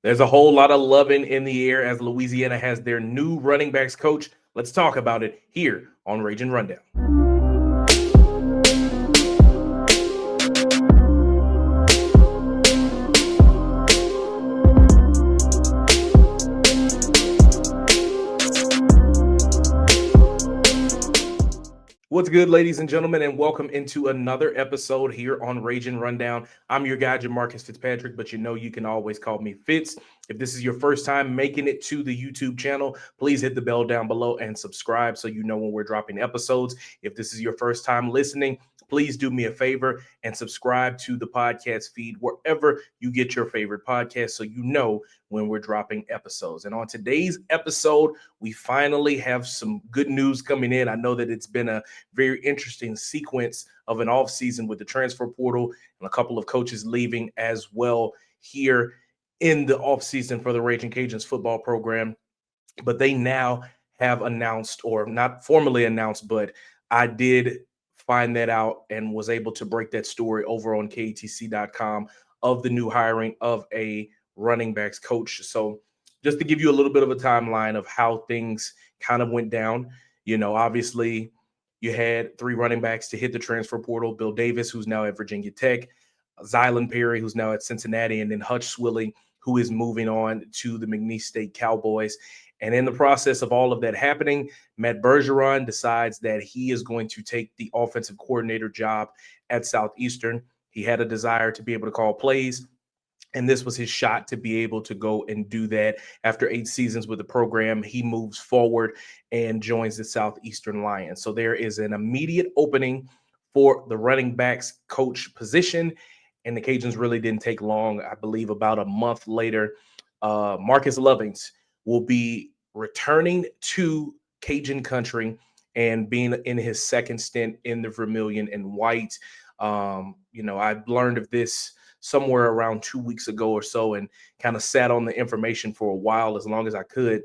There's a whole lot of loving in the air as Louisiana has their new running backs coach. Let's talk about it here on Ragin Rundown. What's good, ladies and gentlemen, and welcome into another episode here on Ragin Rundown. I'm your guy, Marquase Fitzpatrick, but you can always call me Fitz. If this is your first time making it to the YouTube channel, please hit the bell down below and subscribe so you know when we're dropping episodes. If this is your first time listening, please do me a favor and subscribe to the podcast feed wherever you get your favorite podcast so you know when we're dropping episodes. And on today's episode, we finally have some good news coming in. I know that it's been a very interesting sequence of an offseason with the transfer portal and a couple of coaches leaving as well here in the offseason for the Ragin Cajuns football program. But they now have announced, or not formally announced, but I did find that out and was able to break that story over on KTC.com of the new hiring of a running backs coach. So just to give you a little bit of a timeline of how things kind of went down, obviously you had three running backs to hit the transfer portal: Bill Davis, who's now at Virginia Tech; Zylan Perry, who's now at Cincinnati; and then Hutch Swilling, who is moving on to the McNeese State Cowboys. And in the process of all of that happening, Matt Bergeron decides that he is going to take the offensive coordinator job at Southeastern. He had a desire to be able to call plays, and this was his shot to be able to go and do that. After 8 seasons with the program, he moves forward and joins the Southeastern Lions. So there is an immediate opening for the running backs coach position, and the Cajuns really didn't take long. I believe about a month later, Marquase Lovings will be returning to Cajun country and being in his second stint in the Vermilion and White. I learned of this somewhere around 2 weeks ago or so and kind of sat on the information for a while, as long as I could.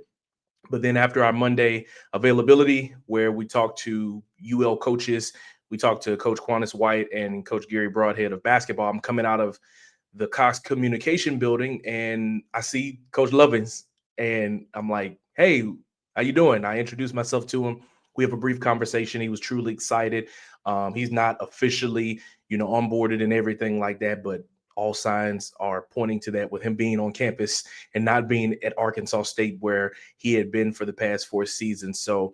But then after our Monday availability, where we talked to UL coaches, we talked to Coach Quantis White and Coach Gary Broadhead of basketball. I'm coming out of the Cox Communication Building and I see Coach Lovings, and I'm like, "Hey, how you doing?" I introduced myself to him. We have a brief conversation. He was truly excited. He's not officially, onboarded and everything like that, but all signs are pointing to that with him being on campus and not being at Arkansas State, where he had been for the past 4 seasons. So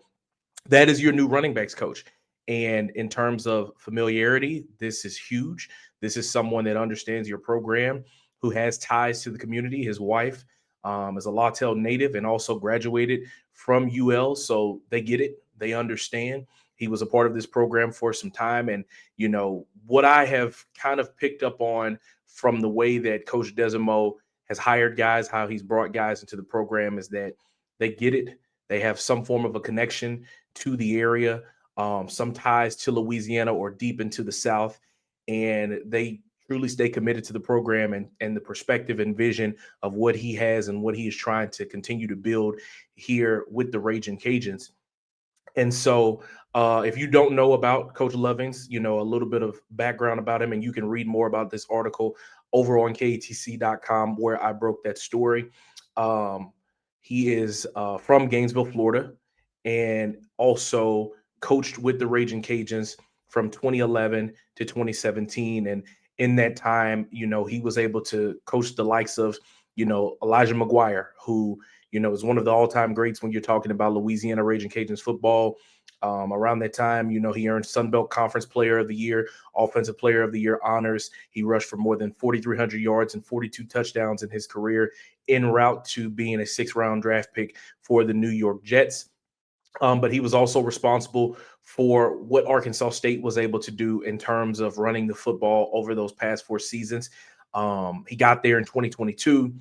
that is your new running backs coach. And in terms of familiarity, this is huge. This is someone that understands your program, who has ties to the community. His wife is a Lawtell native and also graduated from UL. So they get it. They understand. He was a part of this program for some time. And, what I have kind of picked up on from the way that Coach Desimo has hired guys, how he's brought guys into the program, is that they get it. They have some form of a connection to the area, some ties to Louisiana or deep into the South, and they truly stay committed to the program and the perspective and vision of what he has and what he is trying to continue to build here with the Ragin Cajuns. And so if you don't know about Coach Lovings, a little bit of background about him, and you can read more about this article over on KTC.com where I broke that story. He is from Gainesville, Florida, and also coached with the Ragin Cajuns from 2011 to 2017. And in that time, he was able to coach the likes of, Elijah McGuire, who, is one of the all-time greats when you're talking about Louisiana Ragin Cajuns football. Around that time, he earned Sun Belt Conference Player of the Year, Offensive Player of the Year honors. He rushed for more than 4,300 yards and 42 touchdowns in his career, en route to being a 6th-round draft pick for the New York Jets. But he was also responsible for what Arkansas State was able to do in terms of running the football over those past 4 seasons. He got there in 2022,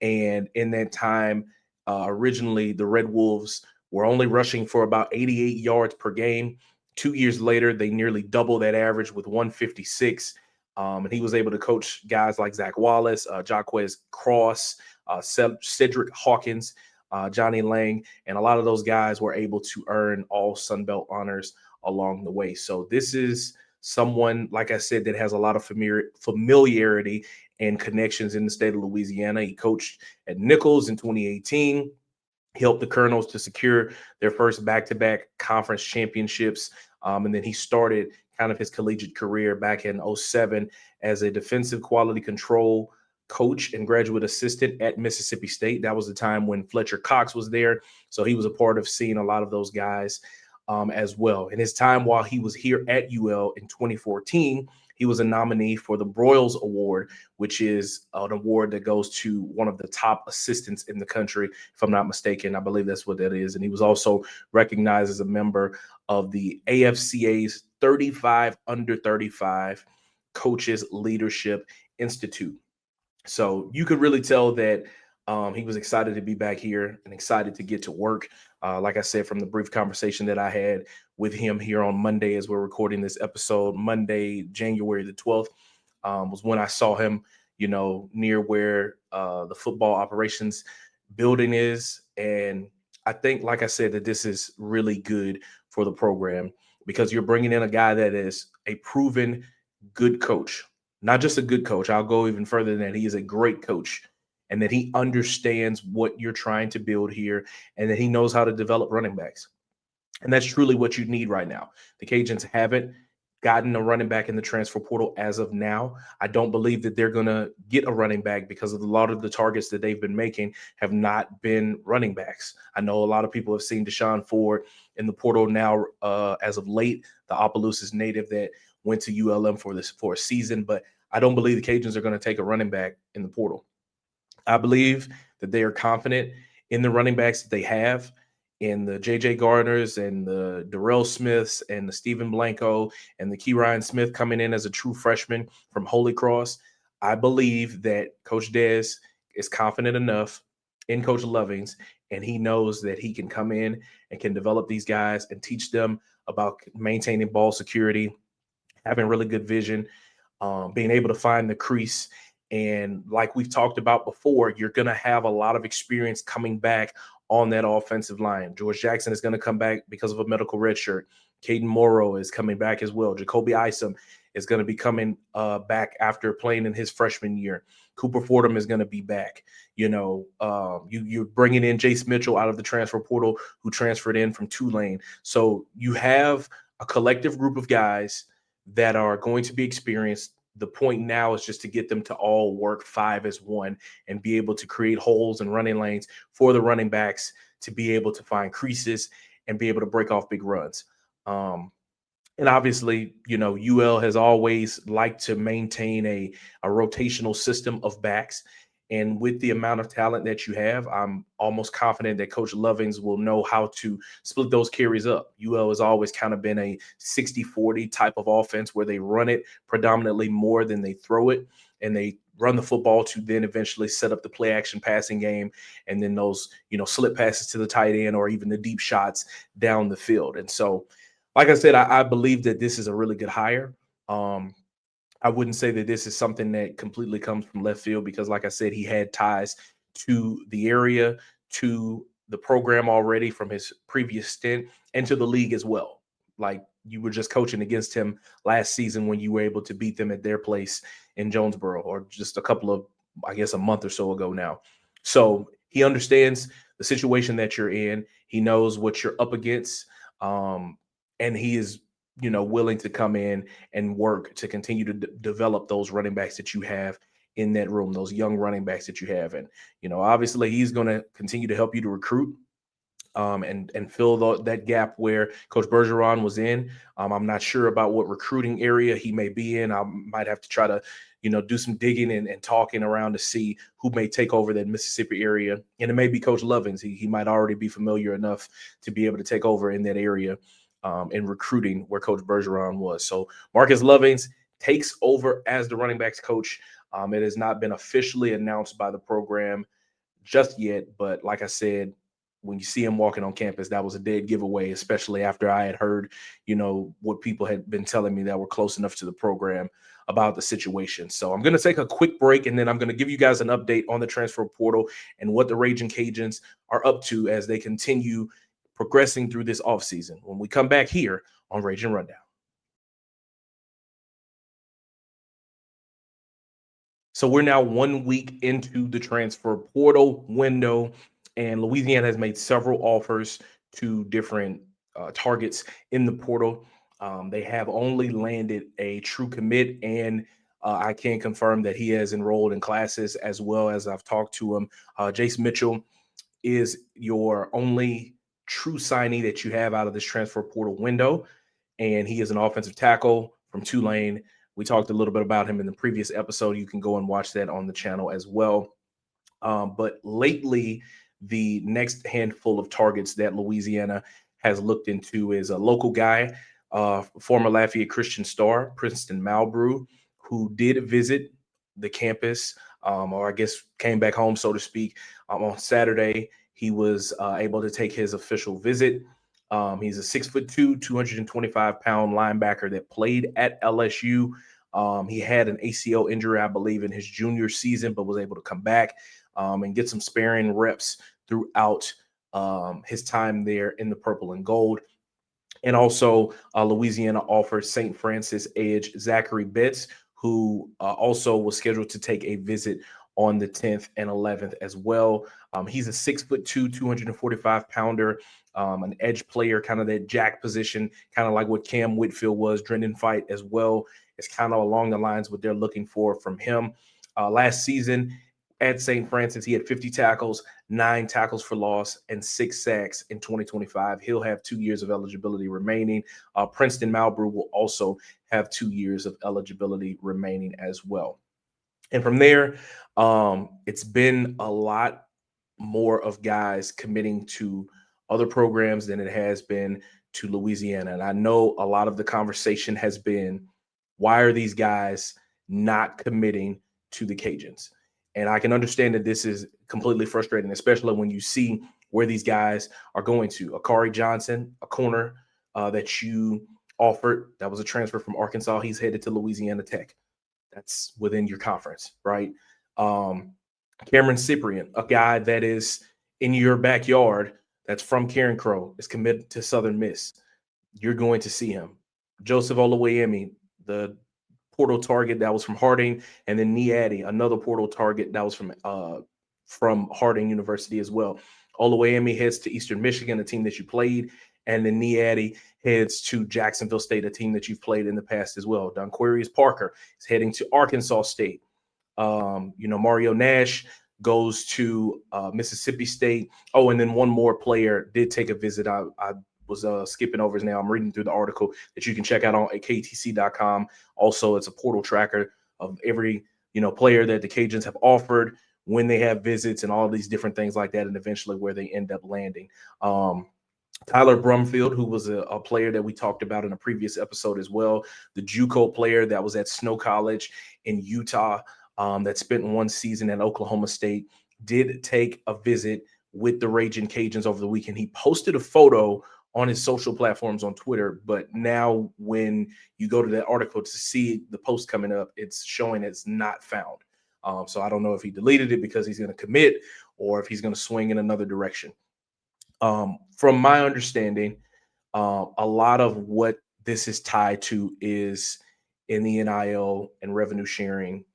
and in that time, originally the Red Wolves were only rushing for about 88 yards per game. 2 years later, they nearly doubled that average with 156. And he was able to coach guys like Zach Wallace, Jaquez Cross, Cedric Hawkins, Johnny Lang, and a lot of those guys were able to earn all Sun Belt honors along the way. So this is someone, like I said, that has a lot of familiarity and connections in the state of Louisiana. He coached at Nichols in 2018, helped the Colonels to secure their first back-to-back conference championships. And then he started kind of his collegiate career back in '07 as a defensive quality control coach and graduate assistant at Mississippi State. That was the time when Fletcher Cox was there. So he was a part of seeing a lot of those guys as well. In his time while he was here at UL in 2014, he was a nominee for the Broyles Award, which is an award that goes to one of the top assistants in the country, if I'm not mistaken. I believe that's what that is. And he was also recognized as a member of the AFCA's 35 under 35 Coaches Leadership Institute. So you could really tell that he was excited to be back here and excited to get to work. Like I said, from the brief conversation that I had with him here on Monday, as we're recording this episode, Monday, January the 12th, was when I saw him, near where the football operations building is. And I think, like I said, that this is really good for the program because you're bringing in a guy that is a proven good coach, not just a good coach. I'll go even further than that. He is a great coach and that he understands what you're trying to build here and that he knows how to develop running backs. And that's truly what you need right now. The Cajuns haven't gotten a running back in the transfer portal as of now. I don't believe that they're going to get a running back because of a lot of the targets that they've been making have not been running backs. I know a lot of people have seen Deshaun Ford in the portal now as of late, the Opelousas native that went to ULM for a season, but I don't believe the Cajuns are going to take a running back in the portal. I believe that they are confident in the running backs that they have, in the J.J. Gardners and the Darrell Smiths and the Stephen Blanco and the Key Ryan Smith coming in as a true freshman from Holy Cross. I believe that Coach Des is confident enough in Coach Lovings, and he knows that he can come in and can develop these guys and teach them about maintaining ball security, having really good vision, being able to find the crease. And like we've talked about before, you're going to have a lot of experience coming back on that offensive line. George Jackson is going to come back because of a medical red shirt. Caden Morrow is coming back as well. Jacoby Isom is going to be coming back after playing in his freshman year. Cooper Fordham is going to be back. You're bringing in Jace Mitchell out of the transfer portal, who transferred in from Tulane. So you have a collective group of guys that are going to be experienced. The point now is just to get them to all work five as one and be able to create holes and running lanes for the running backs to be able to find creases and be able to break off big runs. And obviously, UL has always liked to maintain a rotational system of backs. And with the amount of talent that you have, I'm almost confident that Coach Lovings will know how to split those carries up. UL has always kind of been a 60-40 type of offense where they run it predominantly more than they throw it. And they run the football to then eventually set up the play action passing game. And then those, slip passes to the tight end or even the deep shots down the field. And so, like I said, I believe that this is a really good hire. I wouldn't say that this is something that completely comes from left field because, like I said, he had ties to the area, to the program already from his previous stint, and to the league as well. Like, you were just coaching against him last season when you were able to beat them at their place in Jonesboro, or just a couple of, I guess, a month or so ago now. So he understands the situation that you're in. He knows what you're up against. And he is willing to come in and work to continue to develop those running backs that you have in that room, those young running backs that you have. And, obviously he's going to continue to help you to recruit and fill that gap where Coach Bergeron was in. I'm not sure about what recruiting area he may be in. I might have to try to, do some digging and talking around to see who may take over that Mississippi area. And it may be Coach Lovings. He might already be familiar enough to be able to take over in that area in recruiting where Coach Bergeron was. So Marquase Lovings takes over as the running backs coach. It has not been officially announced by the program just yet, but like I said, when you see him walking on campus, that was a dead giveaway, especially after I had heard, what people had been telling me that were close enough to the program about the situation. So I'm going to take a quick break, and then I'm going to give you guys an update on the transfer portal and what the Ragin Cajuns are up to as they continue progressing through this offseason when we come back here on Ragin Rundown. So we're now 1 week into the transfer portal window, and Louisiana has made several offers to different targets in the portal. They have only landed a true commit, and I can confirm that he has enrolled in classes as well as I've talked to him. Jace Mitchell is your only true signee that you have out of this transfer portal window, and he is an offensive tackle from Tulane. We talked a little bit about him in the previous episode. You can go and watch that on the channel as well. But lately, the next handful of targets that Louisiana has looked into is a local guy, former Lafayette Christian star, Princeton Malbrew, who did visit the campus, or I guess came back home, so to speak, on Saturday. He was able to take his official visit. He's a 6'2", 225-pound linebacker that played at LSU. He had an ACL injury, I believe, in his junior season, but was able to come back and get some sparing reps throughout his time there in the purple and gold. And also, Louisiana offers St. Francis edge Zachary Betts, who also was scheduled to take a visit on the 10th and 11th as well. He's a 6'2", 245-pounder, an edge player, kind of that jack position, kind of like what Cam Whitfield was, Drennan Fight as well. It's kind of along the lines what they're looking for from him. Last season at St. Francis, he had 50 tackles, 9 tackles for loss, and 6 sacks in 2025. He'll have 2 years of eligibility remaining. Princeton Malbrew will also have 2 years of eligibility remaining as well. And from there, it's been a lot more of guys committing to other programs than it has been to Louisiana. And I know a lot of the conversation has been, why are these guys not committing to the Cajuns? And I can understand that this is completely frustrating, especially when you see where these guys are going to. Akari Johnson, a corner that you offered, that was a transfer from Arkansas. He's headed to Louisiana Tech. That's within your conference, right? Cameron Cyprian, a guy that is in your backyard, that's from Karen Crow, is committed to Southern Miss. You're going to see him. Joseph Olawayemi, the portal target that was from Harding, and then Niadi, another portal target that was from Harding University as well. Olawayemi heads to Eastern Michigan, a team that you played, and then Niadi heads to Jacksonville State, a team that you've played in the past as well. Donquarius Parker is heading to Arkansas State. Mario Nash goes to Mississippi State. Oh, and then one more player did take a visit. I was skipping over his name. I'm reading through the article that you can check out on KTC.com. Also, it's a portal tracker of every player that the Cajuns have offered, when they have visits, and all these different things like that, and eventually where they end up landing. Tyler Brumfield, who was a player that we talked about in a previous episode as well, the JUCO player that was at Snow College in Utah, that spent one season at Oklahoma State, did take a visit with the Ragin Cajuns over the weekend. He posted a photo on his social platforms on Twitter, but now when you go to that article to see the post coming up, it's showing it's not found. So I don't know if he deleted it because he's going to commit or if he's going to swing in another direction. From my understanding, a lot of what this is tied to is in the NIL and revenue sharing,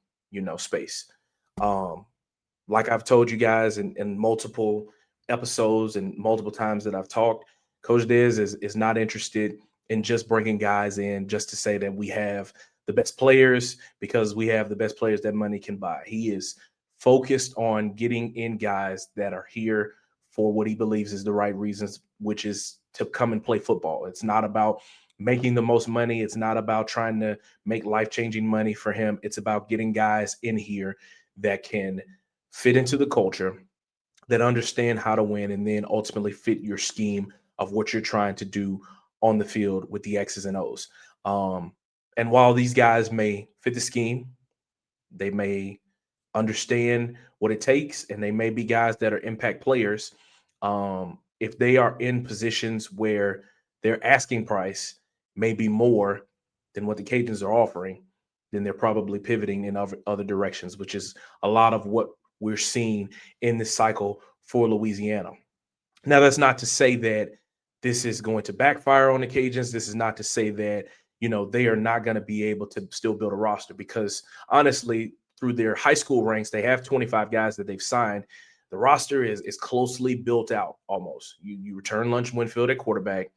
space. Like I've told you guys in multiple episodes and multiple times that I've talked, Coach Dez is not interested in just bringing guys in just to say that we have the best players because we have the best players that money can buy. He is focused on getting in guys that are here for what he believes is the right reasons, which is to come and play football. It's not about making the most money. It's not about trying to make life-changing money for him. It's about getting guys in here that can fit into the culture, that understand how to win, and then ultimately fit your scheme of what you're trying to do on the field with the X's and O's. And while these guys may fit the scheme, they may understand what it takes, and they may be guys that are impact players. If they are in positions where their asking price may be more than what the Cajuns are offering, then they're probably pivoting in other directions, which is a lot of what we're seeing in this cycle for Louisiana. Now, that's not to say that this is going to backfire on the Cajuns. This is not to say that, they are not going to be able to still build a roster, because honestly, through their high school ranks, they have 25 guys that they've signed. The roster is closely built out almost. You return Lunch Winfield at quarterback.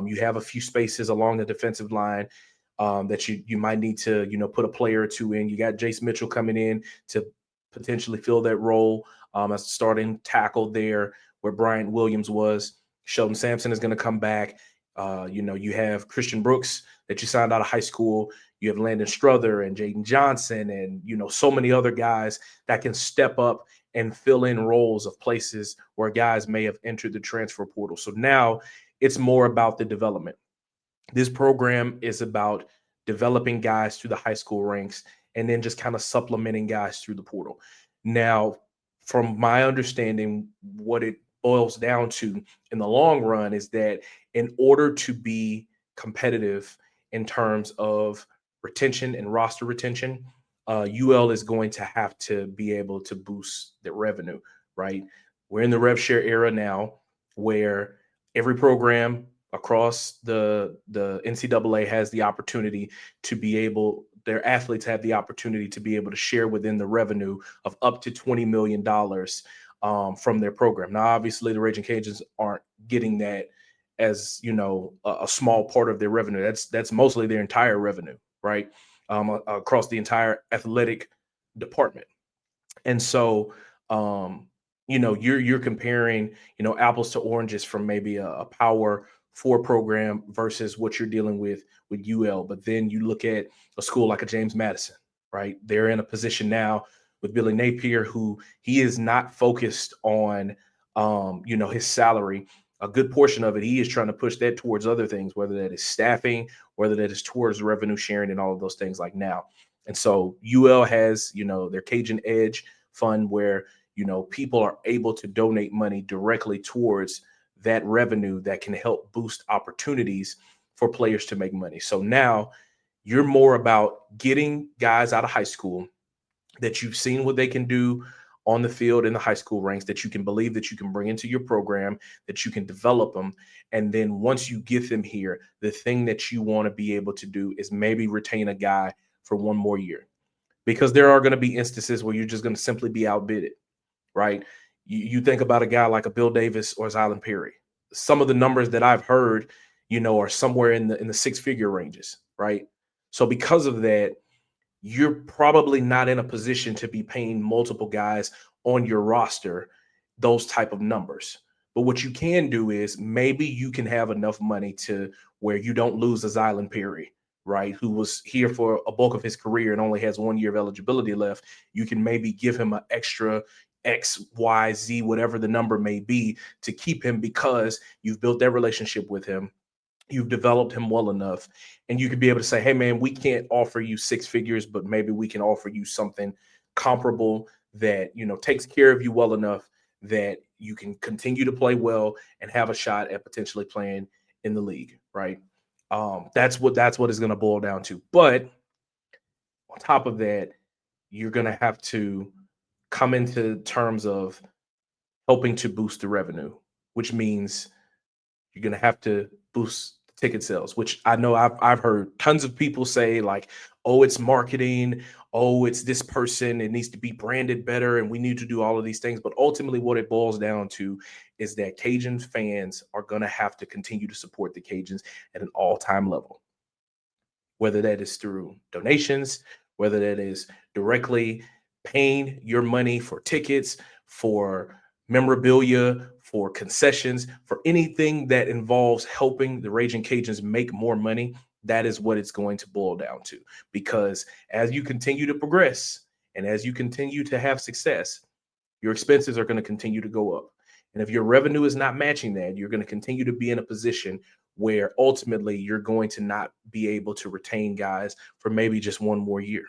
You have a few spaces along the defensive line that you might need to put a player or two in. You got Jace Mitchell coming in to potentially fill that role as a starting tackle there where Bryant Williams was. Sheldon Sampson is going to come back. You have Christian Brooks that you signed out of high school. You have Landon Strother and Jaden Johnson and so many other guys that can step up and fill in roles of places where guys may have entered the transfer portal. So now it's more about the development. This program is about developing guys through the high school ranks and then just kind of supplementing guys through the portal. Now, from my understanding, what it boils down to in the long run is that in order to be competitive in terms of retention and roster retention, UL is going to have to be able to boost their revenue, right? We're in the rev share era now where every program across the NCAA has the opportunity to be able, their athletes have the opportunity to be able to share within the revenue of up to $20 million from their program. Now, obviously, the Ragin Cajuns aren't getting that as a small part of their revenue. That's mostly their entire revenue, right? Across the entire athletic department. And so, you're comparing, apples to oranges from maybe a Power 4 program versus what you're dealing with UL. But then you look at a school like a James Madison, right? They're in a position now with Billy Napier, who he is not focused on, his salary. A good portion of it, he is trying to push that towards other things, whether that is staffing, whether that is towards revenue sharing and all of those things like now. And so UL has, their Cajun Edge fund where, people are able to donate money directly towards that revenue that can help boost opportunities for players to make money. So now you're more about getting guys out of high school that you've seen what they can do on the field in the high school ranks, that you can believe that you can bring into your program, that you can develop them. And then once you get them here, the thing that you want to be able to do is maybe retain a guy for one more year, because there are going to be instances where you're just going to simply be outbidded, right? You think about a guy like a Bill Davis or Zylan Perry. Some of the numbers that I've heard, are somewhere in the six-figure ranges, right? So because of that, you're probably not in a position to be paying multiple guys on your roster those type of numbers. But what you can do is maybe you can have enough money to where you don't lose a Zylan Perry, right, who was here for a bulk of his career and only has 1 year of eligibility left. You can maybe give him an extra X, Y, Z, whatever the number may be, to keep him because you've built that relationship with him. You've developed him well enough, and you could be able to say, hey, man, we can't offer you six figures, but maybe we can offer you something comparable that, takes care of you well enough that you can continue to play well and have a shot at potentially playing in the league, right? That's what it's going to boil down to. But on top of that, you're going to have to come into terms of helping to boost the revenue, which means you're going to have to boost ticket sales, which I know I've heard tons of people say like, oh, it's marketing. Oh, it's this person. It needs to be branded better. And we need to do all of these things. But ultimately what it boils down to is that Cajun fans are going to have to continue to support the Cajuns at an all-time level, whether that is through donations, whether that is directly paying your money for tickets, for memorabilia, for concessions, for anything that involves helping the Ragin' Cajuns make more money. That is what it's going to boil down to. Because as you continue to progress and as you continue to have success, your expenses are going to continue to go up. And if your revenue is not matching that, you're going to continue to be in a position where ultimately you're going to not be able to retain guys for maybe just one more year.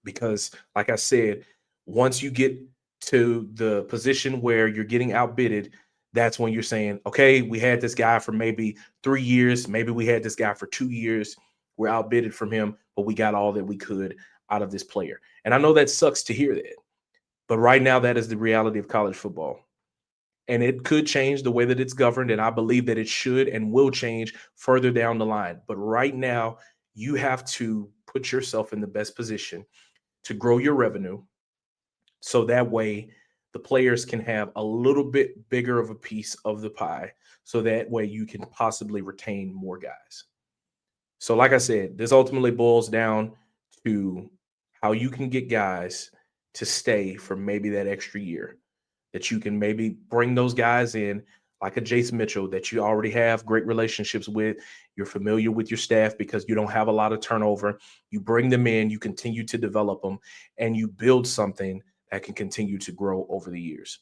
Because like I said, once you get to the position where you're getting outbidded, that's when you're saying, okay, we had this guy for maybe 3 years. Maybe we had this guy for 2 years. We're outbidded from him, but we got all that we could out of this player. And I know that sucks to hear that, but right now that is the reality of college football. And it could change the way that it's governed. And I believe that it should and will change further down the line. But right now, you have to put yourself in the best position to grow your revenue so that way the players can have a little bit bigger of a piece of the pie so that way you can possibly retain more guys. So, like I said, this ultimately boils down to how you can get guys to stay for maybe that extra year, that you can maybe bring those guys in like a Jason Mitchell that you already have great relationships with. You're familiar with your staff because you don't have a lot of turnover. You bring them in, you continue to develop them, and you build something that can continue to grow over the years.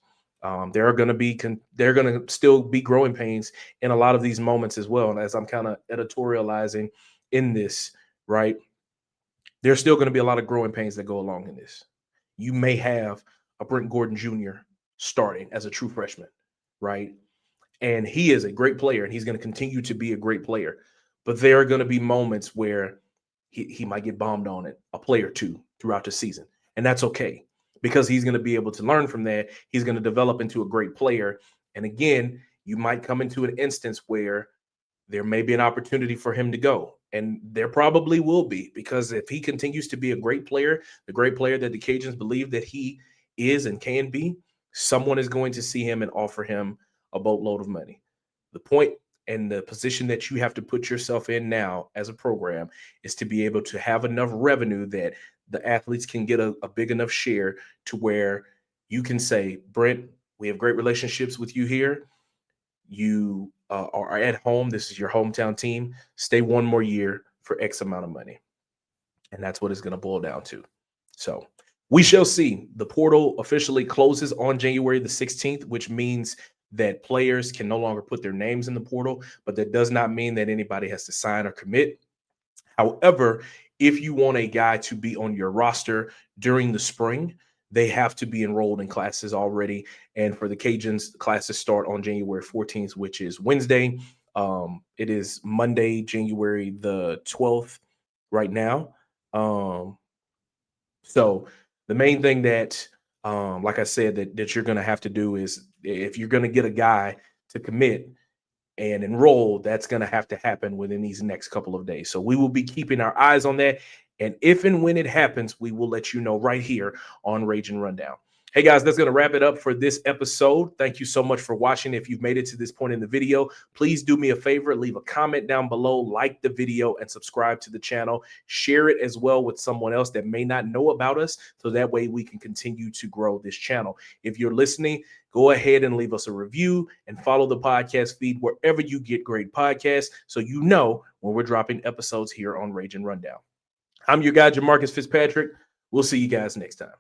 There are going to be there are going to still be growing pains in a lot of these moments as well. And as I'm kind of editorializing in this, right, there's still going to be a lot of growing pains that go along in this. You may have a Brent Gordon Jr. starting as a true freshman, right? And he is a great player and he's going to continue to be a great player. But there are going to be moments where he might get bombed on it, a play or two throughout the season. And that's okay because he's going to be able to learn from that. He's going to develop into a great player. And again, you might come into an instance where there may be an opportunity for him to go. And there probably will be, because if he continues to be a great player, the great player that the Cajuns believe that he is and can be, someone is going to see him and offer him a boatload of money. The point and the position that you have to put yourself in now as a program is to be able to have enough revenue that the athletes can get a big enough share to where you can say, Brent, we have great relationships with you here. You are at home. This is your hometown team. Stay one more year for X amount of money. And that's what it's going to boil down to. So we shall see. The portal officially closes on January the 16th, which means that players can no longer put their names in the portal, but that does not mean that anybody has to sign or commit. However, if you want a guy to be on your roster during the spring, they have to be enrolled in classes already. And for the Cajuns, classes start on January 14th, which is Wednesday. It is Monday, January the 12th right now. So the main thing that, like I said, that you're going to have to do is if you're going to get a guy to commit and enroll, that's going to have to happen within these next couple of days. So we will be keeping our eyes on that. And if and when it happens, we will let you know right here on Ragin Rundown. Hey guys, that's going to wrap it up for this episode. Thank you so much for watching. If you've made it to this point in the video, please do me a favor, leave a comment down below, like the video, and subscribe to the channel. Share it as well with someone else that may not know about us, so that way we can continue to grow this channel. If you're listening, go ahead and leave us a review and follow the podcast feed wherever you get great podcasts so you know when we're dropping episodes here on Ragin Rundown. I'm your guy, Jamarcus Fitzpatrick. We'll see you guys next time.